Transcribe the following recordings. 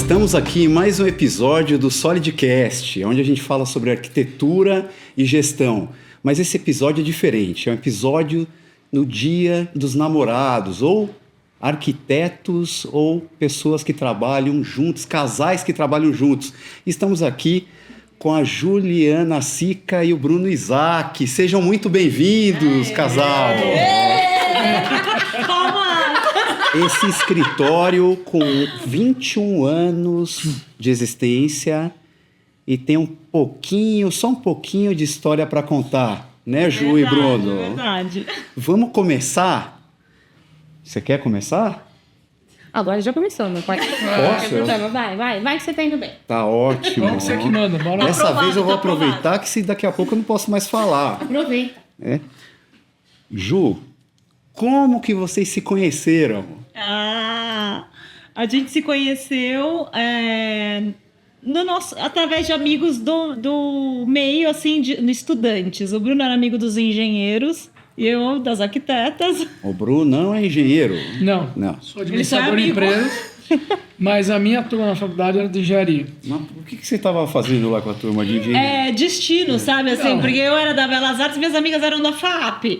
Estamos aqui em mais um episódio do Solidcast, onde a gente fala sobre arquitetura e gestão. Mas esse episódio é diferente, é um episódio no Dia dos Namorados, ou arquitetos ou pessoas que trabalham juntos, casais que trabalham juntos. Estamos aqui com a Juliana Sica e o Bruno Isaac. Sejam muito bem-vindos, casal! Esse escritório com 21 anos de existência e tem só um pouquinho de história para contar, né, Ju e Bruno? Verdade. Vamos começar? Você quer começar? Agora já começou, meu pai. Posso? Vai que você tá indo bem. Tá ótimo. Vamos você que manda, bora. Dessa vez eu vou aproveitar que daqui a pouco eu não posso mais falar. Aproveita. Ju, como que vocês se conheceram? A gente se conheceu através de amigos do meio, assim, no estudantes. O Bruno era amigo dos engenheiros e eu das arquitetas. O Bruno não é engenheiro? Não. Sou administrador de empresas, mas a minha turma na faculdade era de engenharia. Mas o que você estava fazendo lá com a turma de engenharia? Destino, sabe? Assim, porque eu era da Belas Artes e minhas amigas eram da FAAP.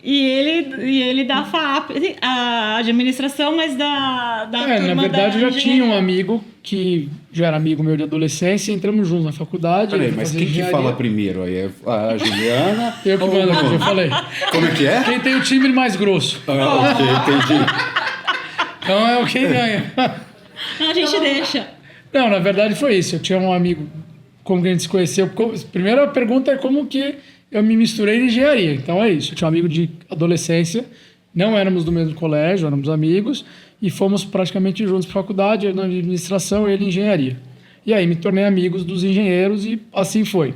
E ele da FAAP, a administração, mas da turma. Na verdade, eu já tinha um engenharia. amigo que já era amigo meu de adolescência, entramos juntos na faculdade. Peraí, mas quem que fala primeiro aí? A Juliana? Eu que mando, como eu falei. Como é que é? Quem tem o timbre mais grosso. Ok, entendi. Então é o quem ganha. A gente deixa. Não, na verdade foi isso. Eu tinha um amigo, como que a gente se conheceu. Primeira pergunta é como que eu me misturei em engenharia. Então é isso. Eu tinha um amigo de adolescência, não éramos do mesmo colégio, éramos amigos, e fomos praticamente juntos para a faculdade, eu na administração e ele em engenharia. E aí me tornei amigos dos engenheiros e assim foi.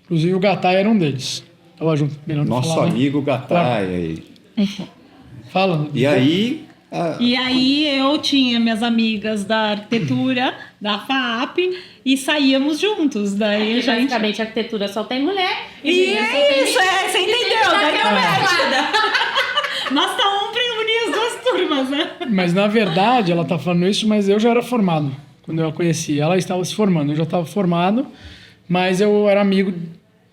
Inclusive o Gattai era um deles. Estava junto. Nosso falar, amigo Gattai. Aí. Fala. E aí... E aí eu tinha minhas amigas da arquitetura, da FAAP, e saíamos juntos. Daí a gente... Basicamente, a arquitetura só tem mulher. E é isso, você entendeu? Daí eu Nós estamos unir as duas turmas, né? Mas na verdade, ela está falando isso, mas eu já era formado quando eu a conheci. Ela estava se formando, eu já estava formado, mas eu era amigo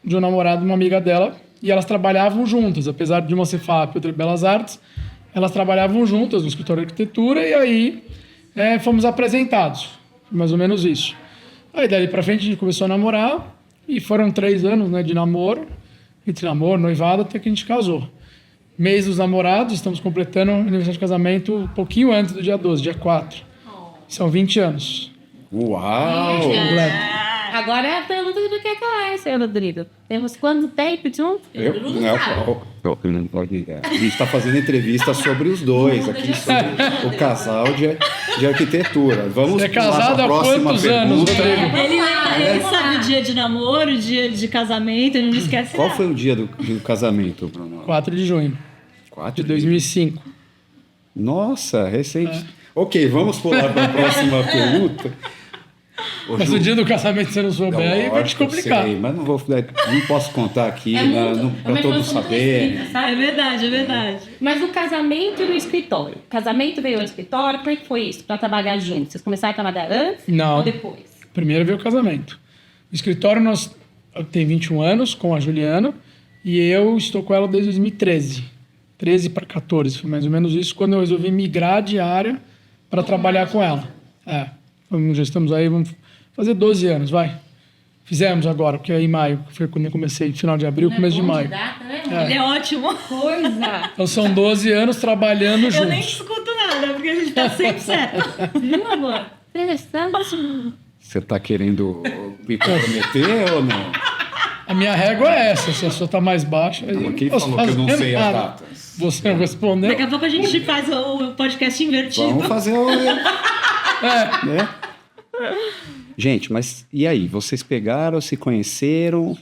de um namorado de uma amiga dela, e elas trabalhavam juntas, apesar de uma ser FAAP e outra Belas Artes. Elas trabalhavam juntas no escritório de arquitetura e aí fomos apresentados. Mais ou menos isso. Aí dali pra frente a gente começou a namorar e foram 3 anos, né, de namoro. Entre namoro, noivado, até que a gente casou. Mês dos namorados, estamos completando o aniversário de casamento um pouquinho antes do dia 12, dia 4. São 20 anos. Uau! Agora é a pergunta do que é, senhor Rodrigo. Temos quanto tempo junto? A gente está fazendo entrevista sobre os dois aqui, sobre o casal de arquitetura. Vamos Você é casado para a há próxima quantos anos, pergunta. Rodrigo? Ele sabe o dia de namoro, o dia de casamento, ele não esquece Qual nada. foi o dia do casamento, Bruno? 4 de junho 4 de 2005. Nossa, recente. Ok, vamos pular para a próxima pergunta. Ô, Mas Ju, o dia do casamento, se você não souber, aí vai te lógico, complicar. sei, mas não posso contar aqui para mas todos nós somos saberem. espíritas, sabe? É verdade. Mas o casamento e no escritório. O casamento veio ao escritório, como é que foi isso? Para trabalhar juntos? Vocês começaram a trabalhar antes Não. ou depois? Primeiro veio o casamento. O escritório tem 21 anos com a Juliana e eu estou com ela desde 2013. 13 para 14, foi mais ou menos isso, quando eu resolvi migrar de área para trabalhar com ela. Já estamos aí, vamos fazer 12 anos, vai. Fizemos agora, porque é em maio, que foi quando eu comecei, final de abril, começo de maio. Data, né? Ele é ótimo. Coisa. Então são 12 anos trabalhando Eu nem juntos. escuto nada, porque a gente tá sempre certo. Viu, amor? Interessante. Você está querendo me comprometer ou não? A minha régua é essa, se a sua está mais baixa... aí Mas quem eu posso falou que eu não fazer sei as nada. datas? Você não respondeu? Daqui a pouco a gente faz o podcast invertido. Vamos fazer o... né? Gente, mas e aí? Vocês pegaram, se conheceram,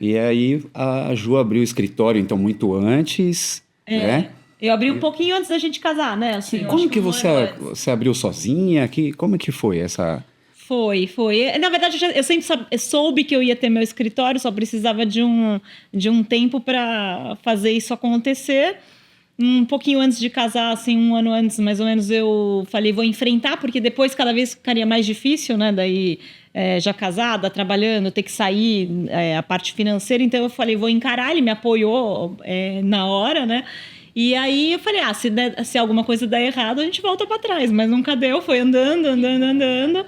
e aí a Ju abriu o escritório, então, muito antes, né? Eu abri um pouquinho antes da gente casar, né? Assim, eu Como acho que um ano antes. você abriu sozinha? Como que foi essa... Foi. Na verdade, eu sempre soube que eu ia ter meu escritório, só precisava de um tempo para fazer isso acontecer. um pouquinho antes de casar, assim, um ano antes, mais ou menos, eu falei, vou enfrentar, porque depois cada vez ficaria mais difícil, né? Daí, já casada, trabalhando, ter que sair, a parte financeira. Então, eu falei, vou encarar. Ele me apoiou na hora, né? E aí, eu falei, se alguma coisa der errado, a gente volta para trás. Mas nunca deu, foi andando.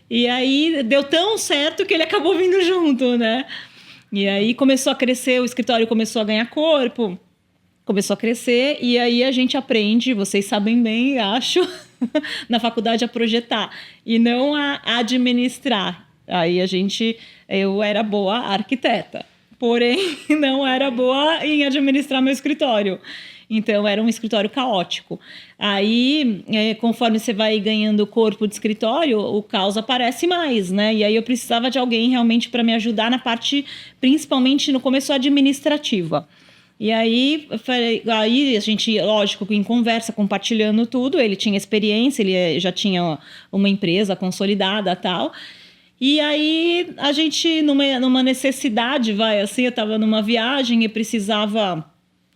E aí, deu tão certo que ele acabou vindo junto, né? E aí, começou a crescer, o escritório começou a ganhar corpo. Começou a crescer e aí a gente aprende, vocês sabem bem, acho, na faculdade a projetar e não a administrar. Aí eu era boa arquiteta, porém não era boa em administrar meu escritório. Então, era um escritório caótico. Aí, conforme você vai ganhando corpo de escritório, o caos aparece mais, né? E aí eu precisava de alguém realmente para me ajudar na parte, principalmente no começo administrativa. E aí a gente, lógico, em conversa, compartilhando tudo, ele tinha experiência, ele já tinha uma empresa consolidada e tal. E aí a gente, numa necessidade, eu estava numa viagem e precisava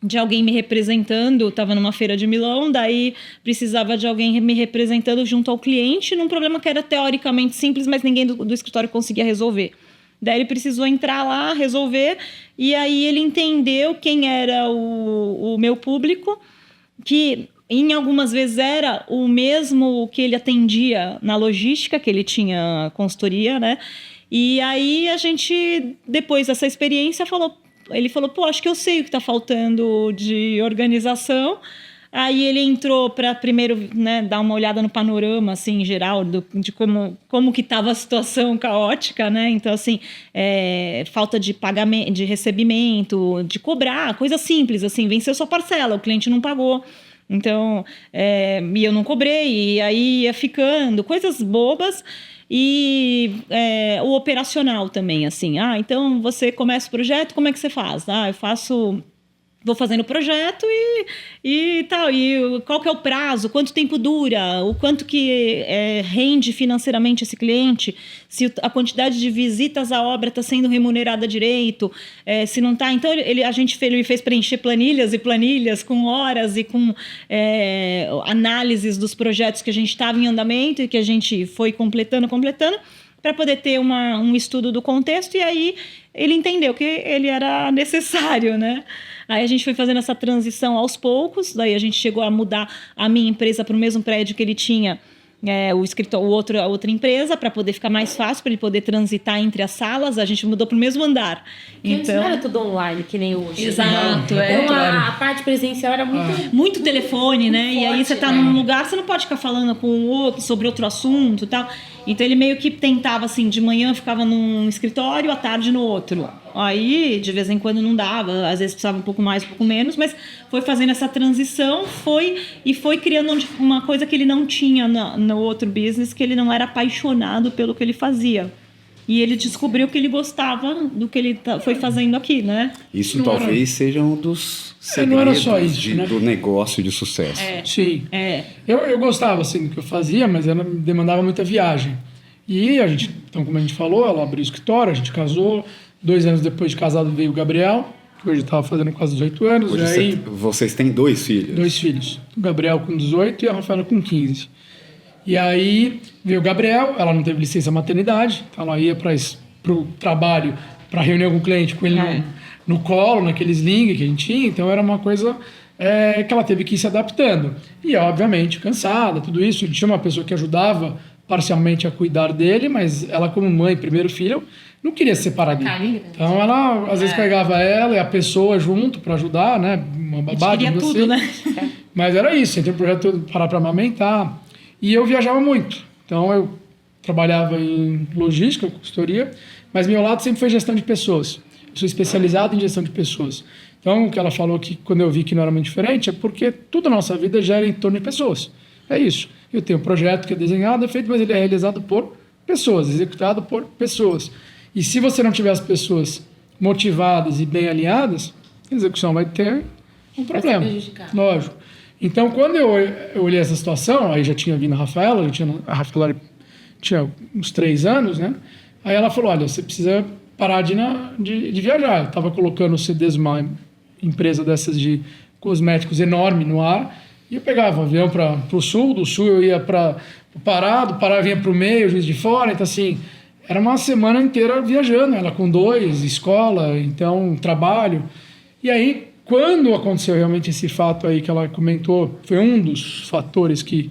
de alguém me representando, estava numa feira de Milão, daí precisava de alguém me representando junto ao cliente, num problema que era teoricamente simples, mas ninguém do escritório conseguia resolver. Daí ele precisou entrar lá, resolver, e aí ele entendeu quem era o meu público, que em algumas vezes era o mesmo que ele atendia na logística, que ele tinha consultoria, né? E aí a gente, depois dessa experiência, ele falou, acho que eu sei o que está faltando de organização. Aí ele entrou para primeiro, né, dar uma olhada no panorama, assim, em geral, de como que estava a situação caótica, né? Então, assim, falta de pagamento, de recebimento, de cobrar, coisa simples, assim, venceu sua parcela, o cliente não pagou. Então, e eu não cobrei, e aí ia ficando, coisas bobas. E o operacional também, assim, então você começa o projeto, como é que você faz? Vou fazendo o projeto e tal, e qual que é o prazo, quanto tempo dura, o quanto que rende financeiramente esse cliente, se a quantidade de visitas à obra está sendo remunerada direito, se não está. Então, ele fez preencher planilhas e planilhas com horas e com análises dos projetos que a gente estava em andamento e que a gente foi completando, para poder ter um estudo do contexto, e aí ele entendeu que ele era necessário, né? Aí a gente foi fazendo essa transição aos poucos, daí a gente chegou a mudar a minha empresa para o mesmo prédio que ele tinha, o escritório, a outra empresa, para poder ficar mais fácil, para ele poder transitar entre as salas. A gente mudou para o mesmo andar. Então não era tudo online, que nem hoje. Exato. Então a parte presencial era muito telefone, né? Muito e aí forte, você tá num lugar, você não pode ficar falando com o outro sobre outro assunto e tal. Então ele meio que tentava, assim, de manhã ficava num escritório, à tarde no outro. Aí, de vez em quando não dava, às vezes precisava um pouco mais, um pouco menos, mas foi fazendo essa transição, foi criando uma coisa que ele não tinha no outro business, que ele não era apaixonado pelo que ele fazia. E ele descobriu que ele gostava do que ele foi fazendo aqui, né? Isso talvez seja um dos segredos não era só isso, né? do negócio de sucesso. Sim. Eu gostava, assim, do que eu fazia, mas ela demandava muita viagem. E a gente, então, como a gente falou, ela abriu o escritório, a gente casou. 2 anos depois de casado veio o Gabriel, que hoje estava fazendo quase 18 anos. Hoje e aí, vocês têm 2 filhos? 2 filhos. O Gabriel com 18 e a Rafaela com 15. E aí veio o Gabriel, ela não teve licença maternidade, então ela ia para o trabalho, para reunião com o cliente, com ele no colo, naquele sling que a gente tinha. Então era uma coisa que ela teve que ir se adaptando. E obviamente cansada, tudo isso. Ele tinha uma pessoa que ajudava parcialmente a cuidar dele, mas ela, como mãe, primeiro filho, não queria se separar dele. Então ela às vezes pegava ela e a pessoa junto para ajudar, né? Uma babá, queria tudo, né? Mas era isso, entre o projeto parar para amamentar. E eu viajava muito. Então eu trabalhava em logística, consultoria, mas meu lado sempre foi gestão de pessoas. Eu sou especializado em gestão de pessoas. Então o que ela falou que quando eu vi que não era muito diferente é porque toda a nossa vida gira em torno de pessoas. É isso. Eu tenho um projeto que é desenhado, é feito, mas ele é realizado por pessoas, executado por pessoas. E se você não tiver as pessoas motivadas e bem alinhadas, a execução vai ter um problema. Vai ser prejudicado. Lógico. Então, quando eu olhei essa situação, aí já tinha vindo a Rafaela, a Rafaela tinha uns 3 anos, né? Aí ela falou, olha, você precisa parar de viajar. Eu estava colocando o CDs, uma empresa dessas de cosméticos enorme no ar, e eu pegava o avião para o sul, do sul eu ia para o Pará, do Pará eu vinha para o meio, Juiz de Fora, então assim, era uma semana inteira viajando, ela com 2, escola, então trabalho. E aí, quando aconteceu realmente esse fato aí que ela comentou, foi um dos fatores que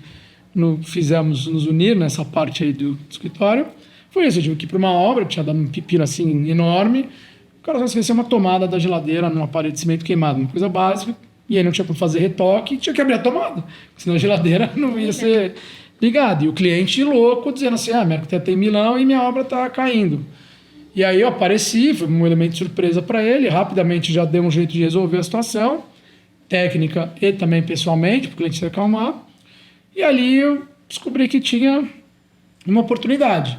fizemos nos unir nessa parte aí do escritório, foi isso, eu tive que ir para uma obra, tinha dado um pepino assim enorme, o cara só esqueceu uma tomada da geladeira numa parede de cimento queimado, uma coisa básica, e aí não tinha como fazer retoque, tinha que abrir a tomada, senão a geladeira não ia ser ligada. E o cliente louco dizendo assim, minha arquiteta tem em Milão e minha obra está caindo. E aí eu apareci, foi um elemento de surpresa para ele, rapidamente já deu um jeito de resolver a situação, técnica e também pessoalmente, para o cliente se acalmar. E ali eu descobri que tinha uma oportunidade.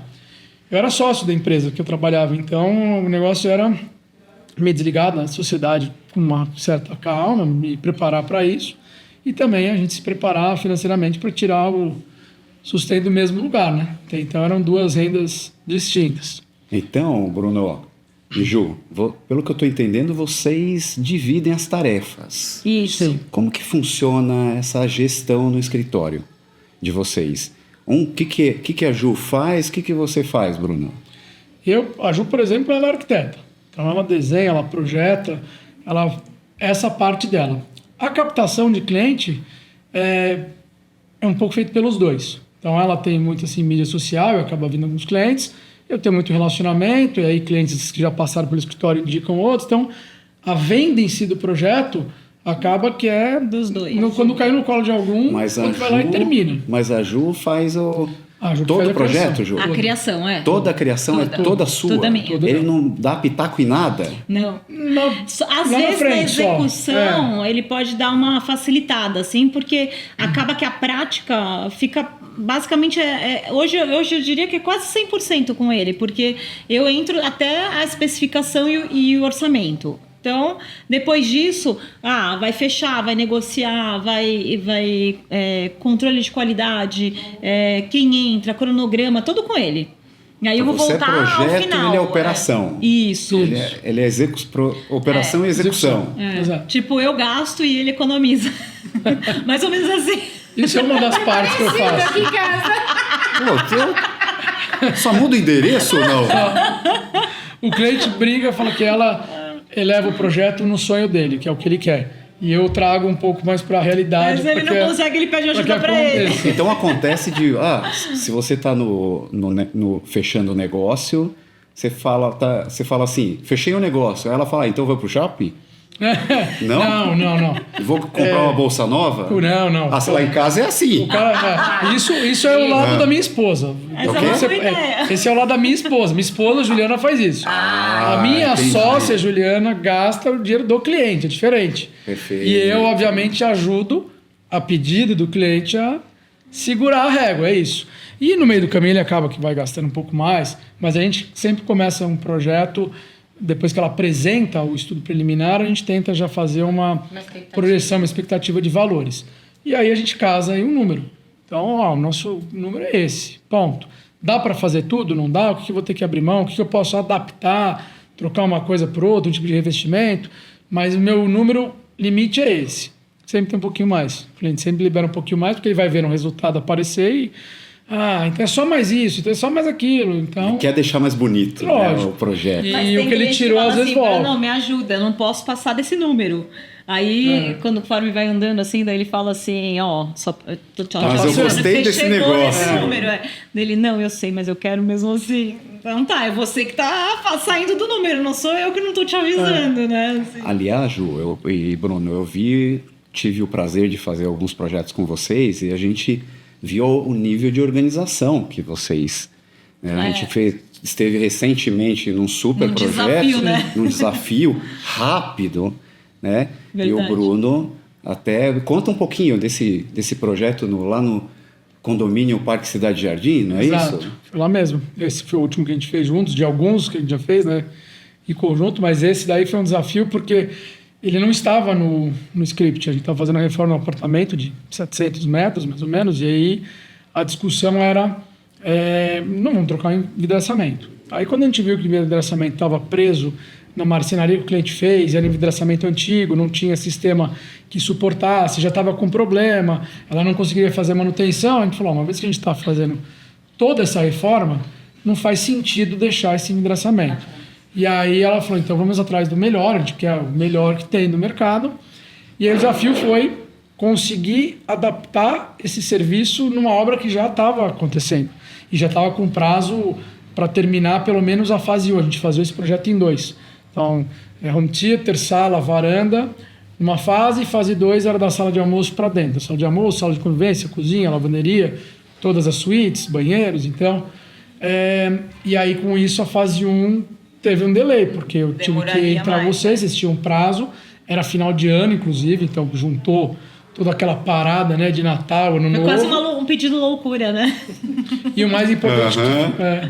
Eu era sócio da empresa que eu trabalhava, então o negócio era me desligar da sociedade com uma certa calma, me preparar para isso e também a gente se preparar financeiramente para tirar o sustento do mesmo lugar, né? Então eram 2 rendas distintas. Então, Bruno e Ju, pelo que eu estou entendendo, vocês dividem as tarefas. Isso. Como que funciona essa gestão no escritório de vocês? O que a Ju faz, o que você faz, Bruno? A Ju, por exemplo, ela é arquiteta. Então ela desenha, ela projeta, essa parte dela. A captação de cliente é um pouco feito pelos dois. Então ela tem muito assim, mídia social, eu acabo vindo alguns clientes, eu tenho muito relacionamento, e aí clientes que já passaram pelo escritório indicam outros. Então a venda em si do projeto acaba que é dos dois. Quando cai no colo de algum, quando vai lá e termina. Mas a Ju faz todo o projeto, Ju? A criação, é. Toda a criação é toda sua? Toda minha. Ele não dá pitaco em nada? Não. Às na vezes, frente, na execução, ele pode dar uma facilitada, assim, porque acaba que a prática fica... Basicamente, hoje eu diria que é quase 100% com ele, porque eu entro até a especificação e o orçamento. Então, depois disso, vai fechar, vai negociar, vai controle de qualidade, quem entra, cronograma, tudo com ele. E aí eu vou voltar é projeto, ao final. Ele é operação. Isso. Ele é operação e execução. Tipo, eu gasto e ele economiza. Mais ou menos assim. Isso é uma das partes que eu faço. Aqui em casa. Pô, só muda o endereço ou não? O cliente briga, fala que ela eleva o projeto no sonho dele, que é o que ele quer. E eu trago um pouco mais para a realidade. Mas ele não consegue, ele pede ajuda para ele. Então acontece se você está fechando o negócio, você fala assim, fechei o negócio. Aí ela fala, então eu vou pro shopping? Não? Não. Vou comprar uma bolsa nova? Não. Lá em casa é assim. Isso é o lado da minha esposa. Esse é o lado da minha esposa. Minha esposa, Juliana, faz isso. A minha sócia, Juliana, gasta o dinheiro do cliente. É diferente. Perfeito. E eu, obviamente, ajudo a pedido do cliente a segurar a régua. É isso. E no meio do caminho ele acaba que vai gastando um pouco mais. Mas a gente sempre começa um projeto... Depois que ela apresenta o estudo preliminar, a gente tenta já fazer uma projeção, uma expectativa de valores. E aí a gente casa em um número. Então, o nosso número é esse, ponto. Dá para fazer tudo? Não dá? O que eu vou ter que abrir mão? O que eu posso adaptar? Trocar uma coisa por outra, um tipo de revestimento? Mas o meu número limite é esse. Sempre tem um pouquinho mais. O cliente sempre libera um pouquinho mais, porque ele vai ver um resultado aparecer e... então é só mais isso, então é só mais aquilo. Então... Quer deixar mais bonito, né, o projeto. E o que ele tirou às vezes volta. Não, me ajuda, eu não posso passar desse número. Aí, quando o conforme vai andando assim, daí ele fala assim, mas eu gostei desse negócio. Número. Dele, não, eu sei, mas eu quero mesmo assim. Então é você que tá saindo do número, não sou eu que não tô te avisando, né? Assim. Aliás, Ju e Bruno, tive o prazer de fazer alguns projetos com vocês e a gente viu o nível de organização que vocês... A gente esteve recentemente num super projeto, num desafio rápido, né? Verdade. E o Bruno até... Conta um pouquinho desse projeto lá no condomínio Parque Cidade Jardim, não é Exato. isso? Foi lá mesmo. Esse foi o último que a gente fez juntos, de alguns que a gente já fez, né? Em conjunto, mas esse daí foi um desafio porque... Ele não estava no script, a gente estava fazendo a reforma no apartamento de 700 metros, mais ou menos, e aí a discussão era, não vamos trocar o envidraçamento. Aí quando a gente viu que o envidraçamento estava preso na marcenaria que o cliente fez, era envidraçamento antigo, não tinha sistema que suportasse, já estava com problema, ela não conseguia fazer manutenção. A gente falou, uma vez que a gente está fazendo toda essa reforma, não faz sentido deixar esse envidraçamento. E aí ela falou, então vamos atrás do melhor, a gente quer o melhor que tem no mercado. E aí o desafio foi conseguir adaptar esse serviço numa obra que já estava acontecendo. E já estava com prazo para terminar pelo menos a fase 1. A gente fazia esse projeto em 2. Então, home theater, sala, varanda, numa fase, e fase 2 era da sala de almoço para dentro. Sala de almoço, sala de convivência, cozinha, lavanderia, todas as suítes, banheiros, então... e aí, com isso, a fase 1 teve um delay, porque eu tive que entrar vocês tinham um prazo, era final de ano, inclusive, então juntou toda aquela parada, né, de Natal, Ano Novo. Foi quase um pedido loucura, né? E o mais importante,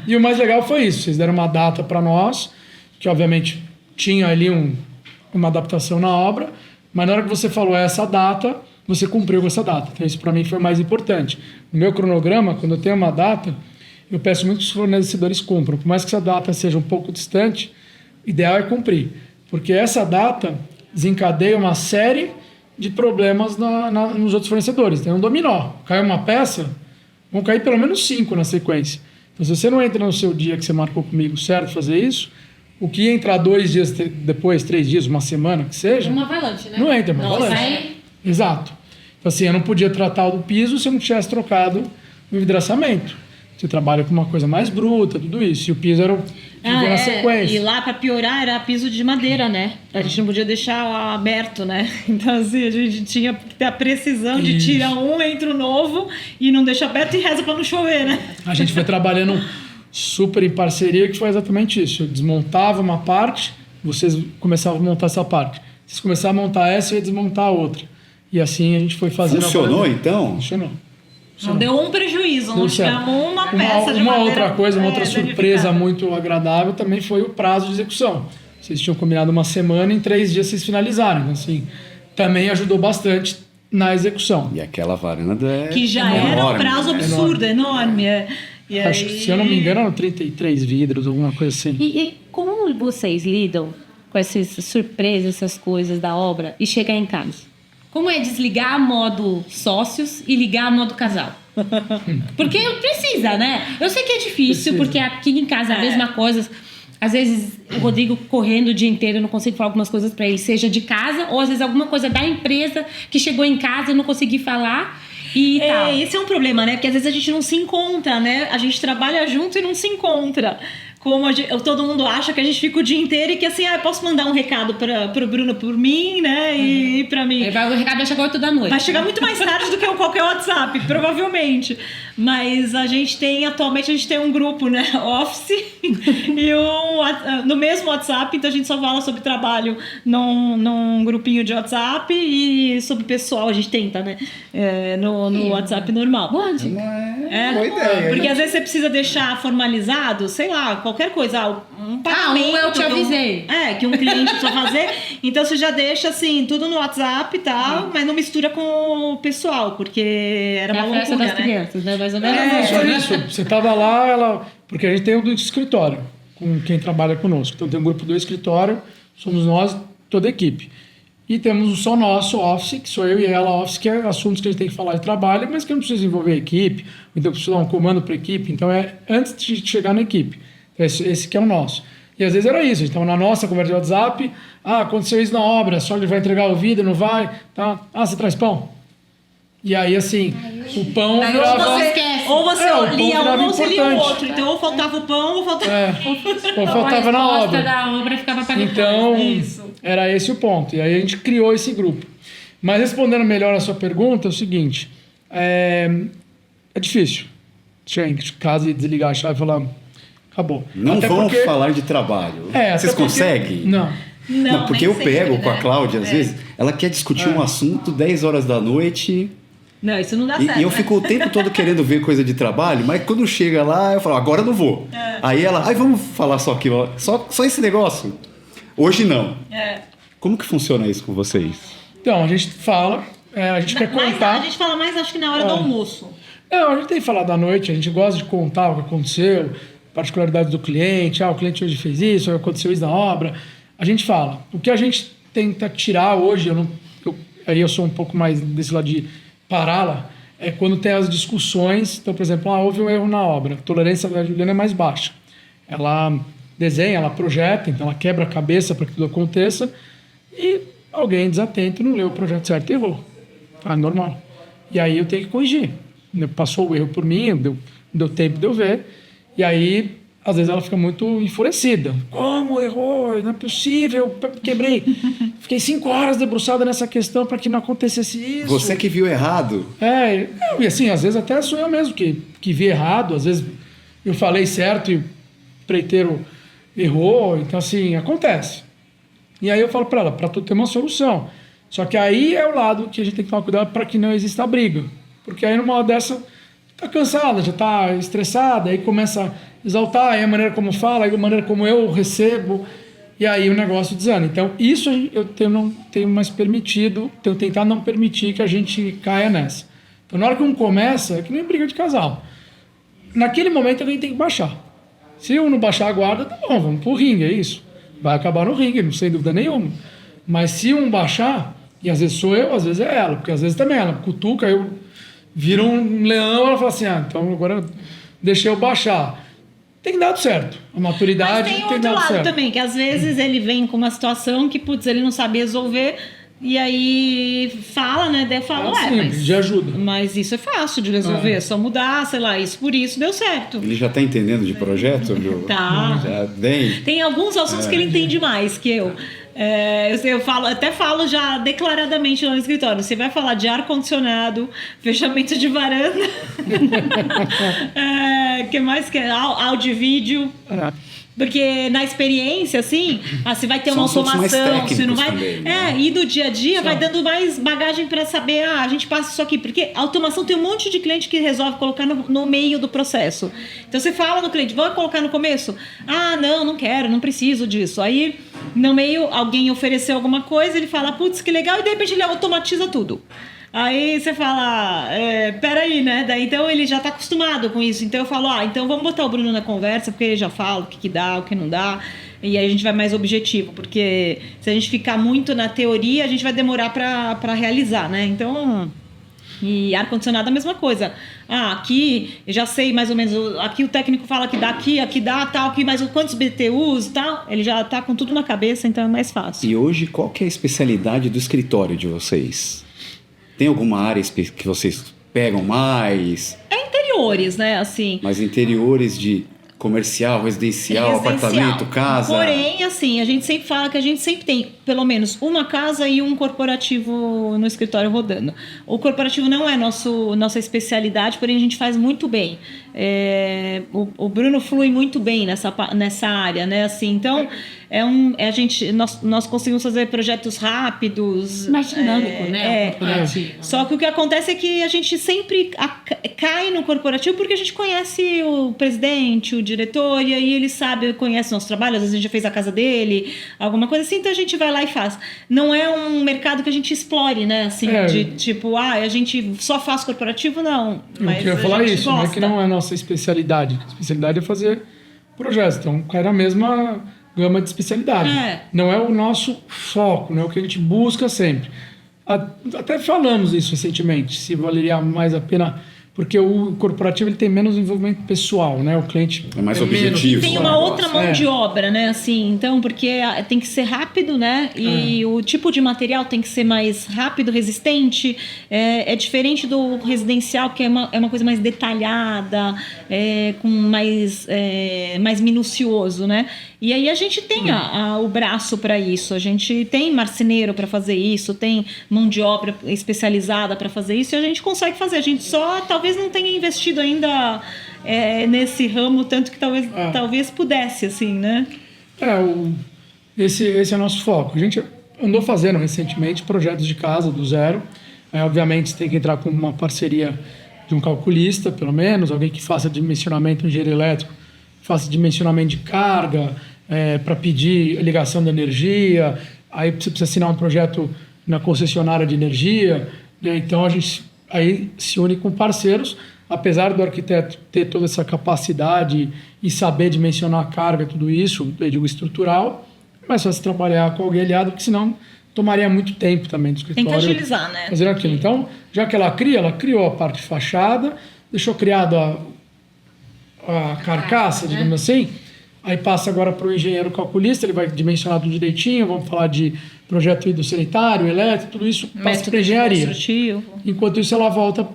e o mais legal foi isso, vocês deram uma data para nós, que obviamente tinha ali uma adaptação na obra, mas na hora que você falou essa data, você cumpriu com essa data. Então isso para mim foi mais importante. No meu cronograma, quando eu tenho uma data, eu peço muito que os fornecedores cumpram. Por mais que essa data seja um pouco distante, o ideal é cumprir. Porque essa data desencadeia uma série de problemas nos outros fornecedores. Tem um dominó. Cai uma peça, vão cair pelo menos 5 na sequência. Então, se você não entra no seu dia que você marcou comigo certo fazer isso, o que ia entrar 2 dias depois, 3 dias, uma semana, que seja... Uma avalanche, né? Não entra, uma avalanche. Exato. Então, assim, eu não podia tratar do piso se eu não tivesse trocado o envidraçamento. Você trabalha com uma coisa mais bruta, tudo isso. E o piso era na sequência. E lá, para piorar, era piso de madeira, né? A gente não podia deixar aberto, né? Então, assim, a gente tinha que ter a precisão de tirar entra o novo e não deixa aberto e reza para não chover, né? A gente foi trabalhando super em parceria, que foi exatamente isso. Eu desmontava uma parte, vocês começavam a montar essa parte. Vocês começavam a montar essa, eu ia desmontar a outra. E assim a gente foi fazendo... Funcionou, então? Funcionou. Não deu um prejuízo, não tivemos uma peça de madeira. Uma outra coisa, uma outra surpresa muito agradável também foi o prazo de execução. Vocês tinham combinado uma semana, em 3 dias vocês finalizaram. Então, assim, também ajudou bastante na execução. E aquela varanda é que já era um prazo absurdo, enorme. E acho que, se eu não me engano, eram 33 vidros, alguma coisa assim. E como vocês lidam com essas surpresas, essas coisas da obra e chegar em casa? Como é desligar a modo sócios e ligar a modo casal? Porque precisa, né? Eu sei que é difícil, porque aqui em casa é a mesma coisa. Às vezes o Rodrigo correndo o dia inteiro, eu não consigo falar algumas coisas para ele, seja de casa, ou às vezes alguma coisa da empresa que chegou em casa e eu não consegui falar. E tal. Esse é um problema, né? Porque às vezes a gente não se encontra, né? A gente trabalha junto e não se encontra. Como todo mundo acha que a gente fica o dia inteiro e que assim, eu posso mandar um recado pro Bruno por mim, né? E pra mim. O recado vai chegar 8 da noite. Vai chegar muito mais tarde do que qualquer WhatsApp, provavelmente. Mas atualmente a gente tem um grupo, né? Office e no mesmo WhatsApp, então a gente só fala sobre trabalho num grupinho de WhatsApp e sobre pessoal, a gente tenta, né? No WhatsApp normal. Pode. Boa ideia. Porque às vezes você precisa deixar formalizado, sei lá, qualquer coisa, um pagamento. Eu te avisei. Que um cliente precisa fazer. Então você já deixa assim, tudo no WhatsApp e tal, mas não mistura com o pessoal, porque era uma loucura, festa das né? crianças, né? Mais ou menos. Só isso. Você estava lá, porque a gente tem o do escritório, com quem trabalha conosco. Então tem um grupo do escritório, somos nós, toda a equipe. E temos o só nosso office, que sou eu e ela office, que é assuntos que a gente tem que falar de trabalho, mas que não precisa envolver a equipe, então precisa dar um comando para a equipe. Então é antes de chegar na equipe. Então, esse que é o nosso. E às vezes era isso, a gente estava na nossa conversa de WhatsApp, aconteceu isso na obra, só ele vai entregar o vidro, não vai, tá? Você traz pão? E aí, assim, o pão virava... Ou você lia um ou você lia o importante. outro. Então, ou faltava o pão, ou faltava... Ou faltava na obra. Da obra ficava para Então, era esse o ponto. E aí a gente criou esse grupo. Mas respondendo melhor a sua pergunta, é o seguinte. É difícil. Chegar em casa e desligar a chave e falar... Acabou. Não vamos falar de trabalho. Vocês conseguem? Não. Não, porque eu pego sempre, com a Cláudia, às vezes, ela quer discutir um assunto 10 horas da noite... Não, isso não dá certo. E eu fico o tempo todo querendo ver coisa de trabalho, mas quando chega lá, eu falo, agora eu não vou. Aí ela, vamos falar só aquilo, só esse negócio. Hoje não. Como que funciona isso com vocês? Então, a gente fala, a gente quer contar... A gente fala mais, acho que na hora do almoço. Não, a gente tem que falar da noite, a gente gosta de contar o que aconteceu, particularidades do cliente, o cliente hoje fez isso, aconteceu isso na obra. a gente fala. O que a gente tenta tirar hoje, aí eu sou um pouco mais desse lado de pará-la, é quando tem as discussões. Então, por exemplo, houve um erro na obra. A tolerância da Juliana é mais baixa. Ela desenha, ela projeta, então ela quebra a cabeça para que tudo aconteça. E alguém desatento não leu o projeto certo e errou. Normal. E aí eu tenho que corrigir. Passou o erro por mim, deu tempo de eu ver. E aí, às vezes, ela fica muito enfurecida. Como errou? Não é possível. Quebrei. Fiquei 5 horas debruçada nessa questão para que não acontecesse isso. Você que viu errado. E assim, às vezes até sou eu mesmo que vi errado. Às vezes eu falei certo e o preiteiro errou. Então, assim, acontece. E aí eu falo para ela, para tudo ter uma solução. Só que aí é o lado que a gente tem que tomar cuidado para que não exista briga. Porque aí numa hora dessa, tá cansada, já tá estressada, aí começa a exaltar, aí a maneira como fala, aí a maneira como eu recebo, e aí o negócio desanda. Então isso eu não tenho mais permitido, tenho tentado não permitir que a gente caia nessa. Então na hora que um começa, é que nem briga de casal. Naquele momento alguém tem que baixar. Se um não baixar a guarda, tá bom, vamos pro ringue, é isso. Vai acabar no ringue, não sem dúvida nenhuma. Mas se um baixar, e às vezes sou eu, às vezes é ela, porque às vezes também ela cutuca, eu viro um leão, ela fala assim, então agora deixa eu baixar. Tem dado certo. A maturidade tem tem outro dado lado certo. também, que às vezes ele vem com uma situação que, putz, ele não sabe resolver, e aí fala, né? Daí eu falo, Sim, de ajuda. mas isso é fácil de resolver, é só mudar, sei lá, isso por isso deu certo. Ele já tá entendendo de projeto? Tá. Já bem. Tem alguns assuntos que ele entende mais que eu. Eu até falo já declaradamente lá no escritório. Você vai falar de ar-condicionado, fechamento de varanda, que mais que áudio e vídeo. Porque na experiência, assim, se vai ter uma automação, se não vai. Também, né? E do dia a dia vai dando mais bagagem para saber, a gente passa isso aqui. Porque a automação tem um monte de cliente que resolve colocar no meio do processo. Então você fala no cliente, vou colocar no começo? Não quero, não preciso disso. Aí, no meio, alguém ofereceu alguma coisa, ele fala, putz, que legal, e de repente ele automatiza tudo. Aí você fala, peraí, né? Daí então ele já tá acostumado com isso. Então eu falo, então vamos botar o Bruno na conversa, porque ele já fala o que dá, o que não dá. E aí a gente vai mais objetivo, porque se a gente ficar muito na teoria, a gente vai demorar para realizar, né? Então, e ar-condicionado é a mesma coisa. Aqui eu já sei mais ou menos, aqui o técnico fala que dá aqui dá, tal, aqui mais quantos BTUs e tal. Ele já tá com tudo na cabeça, então é mais fácil. E hoje, qual que é a especialidade do escritório de vocês? Tem alguma área que vocês pegam mais? Interiores, né? Assim. Mas interiores de comercial, residencial, apartamento, casa? Porém, assim, a gente sempre fala que a gente sempre tem pelo menos uma casa e um corporativo no escritório rodando. O corporativo não é nossa especialidade, porém a gente faz muito bem. O Bruno flui muito bem nessa área, né? Assim, então, nós conseguimos fazer projetos rápidos. Mais dinâmico, né? Só que o que acontece é que a gente sempre cai no corporativo porque a gente conhece o presidente, o diretor, e aí ele conhece nosso trabalho, às vezes a gente já fez a casa dele, alguma coisa assim, então a gente vai lá e faz. Não é um mercado que a gente explore, né? Assim, de tipo, a gente só faz corporativo, não. Mas eu ia falar isso, gosta. não é que não é a nossa especialidade. A especialidade é fazer projetos. Então, cai na mesma gama de especialidade. Não é o nosso foco, não é o que a gente busca sempre. Até falamos isso recentemente, se valeria mais a pena, porque o corporativo ele tem menos envolvimento pessoal, né? O cliente é mais objetivo. Tem uma outra mão de obra, né? Assim, então, porque tem que ser rápido, né? E o tipo de material tem que ser mais rápido, resistente. É diferente do residencial, que é uma coisa mais detalhada, com mais minucioso, né? E aí a gente tem o braço para isso, a gente tem marceneiro para fazer isso, tem mão de obra especializada para fazer isso, e a gente consegue fazer. A gente só talvez não tenha investido ainda nesse ramo tanto que talvez pudesse, assim, né? Esse é o nosso foco. A gente andou fazendo recentemente projetos de casa do zero. Obviamente você tem que entrar com uma parceria de um calculista, pelo menos, alguém que faça dimensionamento em engenheiro elétrico, faça dimensionamento de carga, para pedir ligação da energia, aí você precisa assinar um projeto na concessionária de energia, né? Então a gente aí se une com parceiros, apesar do arquiteto ter toda essa capacidade e saber dimensionar a carga, tudo isso, eu digo estrutural, mais fácil trabalhar com alguém aliado, porque senão tomaria muito tempo também do escritório. Tem que agilizar, né? Fazer aquilo. Então, já que ela criou a parte de fachada, deixou criado a carcaça, digamos assim, aí passa agora para o engenheiro calculista, ele vai dimensionar tudo direitinho, vamos falar de projeto hidrossanitário, elétrico, tudo isso passa para a engenharia. Enquanto isso, ela volta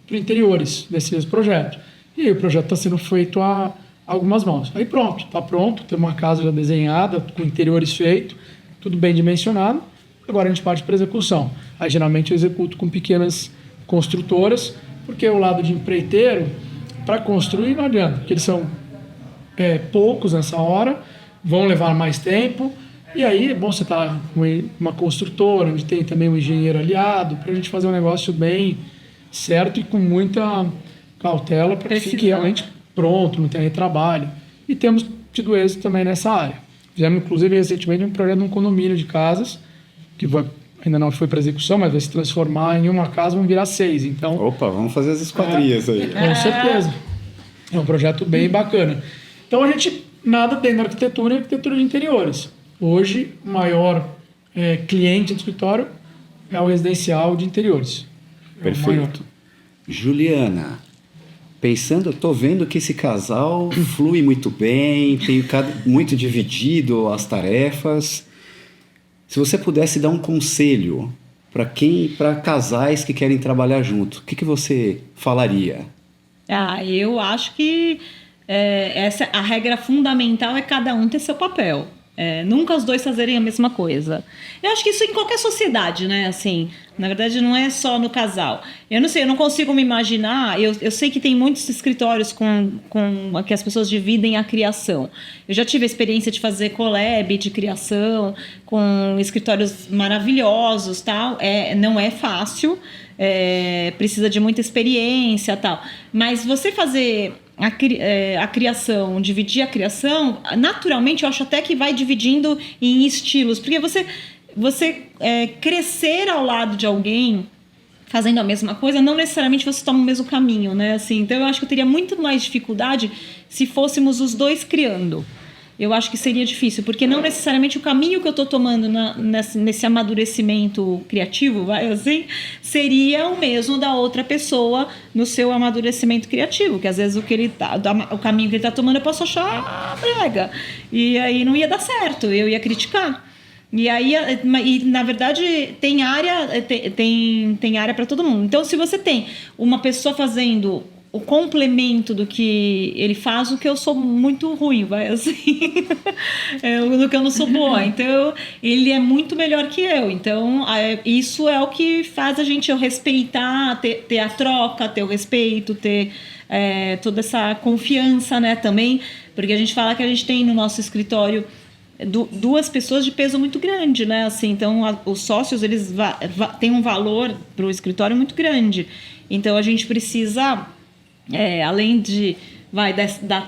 para interiores desse mesmo projeto. E aí o projeto está sendo feito a algumas mãos. Aí pronto, está pronto, tem uma casa já desenhada, com interiores feitos, tudo bem dimensionado. Agora a gente parte para execução. Aí geralmente eu executo com pequenas construtoras, porque o lado de empreiteiro, para construir não adianta, porque eles são poucos nessa hora, vão levar mais tempo, e aí é bom você estar com uma construtora, onde tem também um engenheiro aliado, para a gente fazer um negócio bem certo e com muita cautela, para que fique realmente pronto, não tenha retrabalho. E temos tido êxito também nessa área. Fizemos, inclusive, recentemente um projeto de um condomínio de casas, que ainda não foi para execução, mas vai se transformar em uma casa, vão virar 6. Então, Opa, vamos fazer as esquadrias aí. com certeza. É um projeto bem bacana. Então, a gente nada tem na arquitetura e arquitetura de interiores. Hoje, o maior cliente do escritório é o residencial de interiores. Perfeito. Juliana, pensando, eu estou vendo que esse casal flui muito bem, tem muito dividido as tarefas. Se você pudesse dar um conselho para casais que querem trabalhar junto, o que você falaria? Eu acho que a regra fundamental é cada um ter seu papel. Nunca os dois fazerem a mesma coisa. Eu acho que isso em qualquer sociedade, né? Assim, na verdade, não é só no casal. Eu não sei, eu não consigo me imaginar. Eu sei que tem muitos escritórios com que as pessoas dividem a criação. Eu já tive a experiência de fazer collab de criação com escritórios maravilhosos, tal. Não é fácil, precisa de muita experiência, tal. Mas você fazer a criação, dividir a criação, naturalmente eu acho até que vai dividindo em estilos, porque você crescer ao lado de alguém fazendo a mesma coisa, não necessariamente você toma o mesmo caminho, né? Assim, então eu acho que eu teria muito mais dificuldade se fôssemos os dois criando. Eu acho que seria difícil, porque não necessariamente o caminho que eu estou tomando nesse amadurecimento criativo, seria o mesmo da outra pessoa no seu amadurecimento criativo, que às vezes o caminho que ele está tomando eu posso achar brega, e aí não ia dar certo, eu ia criticar. E aí, na verdade, tem área para todo mundo. Então, se você tem uma pessoa fazendo o complemento do que ele faz, o que eu sou muito ruim, do que eu não sou boa. Então, ele é muito melhor que eu. Então, isso é o que faz a gente respeitar, ter a troca, ter o respeito, ter toda essa confiança, né, também. Porque a gente fala que a gente tem no nosso escritório duas pessoas de peso muito grande, né? Assim, então, os sócios, eles têm um valor para o escritório muito grande. Então, a gente precisa... além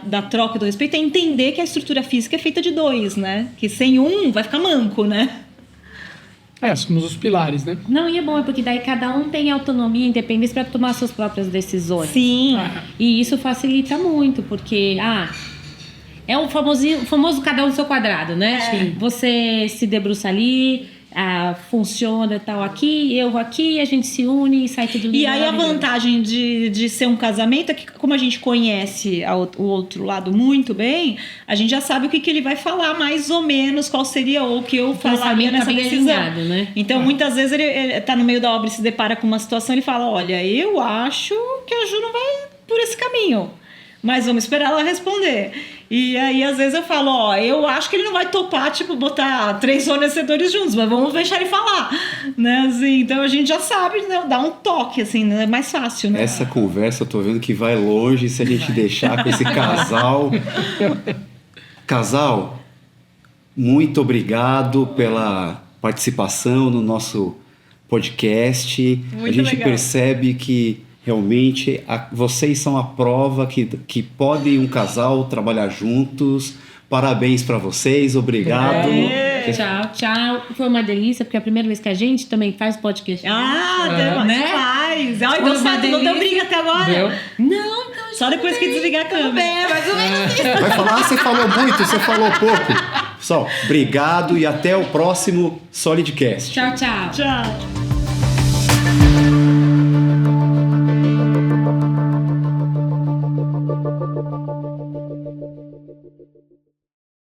da troca do respeito, é entender que a estrutura física é feita de dois, né? Que sem um vai ficar manco, né? Somos os pilares, né? Não, e é bom, porque daí cada um tem autonomia e independência para tomar suas próprias decisões. Sim. E isso facilita muito, porque é o famoso cada um no seu quadrado, né? Sim. Você se debruça ali, funciona tal aqui, eu aqui, a gente se une e sai tudo lindo. E aí a vantagem de ser um casamento é que, como a gente conhece o outro lado muito bem, a gente já sabe o que ele vai falar mais ou menos, qual seria o que eu falaria nessa decisão. Alinhado, né? Então, muitas vezes ele tá no meio da obra e se depara com uma situação, ele fala, olha, eu acho que a Ju não vai por esse caminho, mas vamos esperar ela responder. E aí, às vezes, eu falo, eu acho que ele não vai topar, botar 3 fornecedores juntos, mas vamos deixar ele falar, né? Assim, então, a gente já sabe, né, dar um toque, assim, né? É mais fácil, né? Essa conversa, eu tô vendo que vai longe se a gente deixar com esse casal. Casal, muito obrigado pela participação no nosso podcast. Muito a gente legal. percebe que realmente vocês são a prova que pode um casal trabalhar juntos. Parabéns para vocês, obrigado. Tchau. Foi uma delícia, porque é a primeira vez que a gente também faz podcast. Né? Faz. Deu certo, não deu briga até agora. Deu. Não, só depois que desligar a câmera. mais ou menos isso. Vai falar, você falou muito, você falou pouco. Pessoal, obrigado e até o próximo Solidcast. Tchau, tchau. Tchau.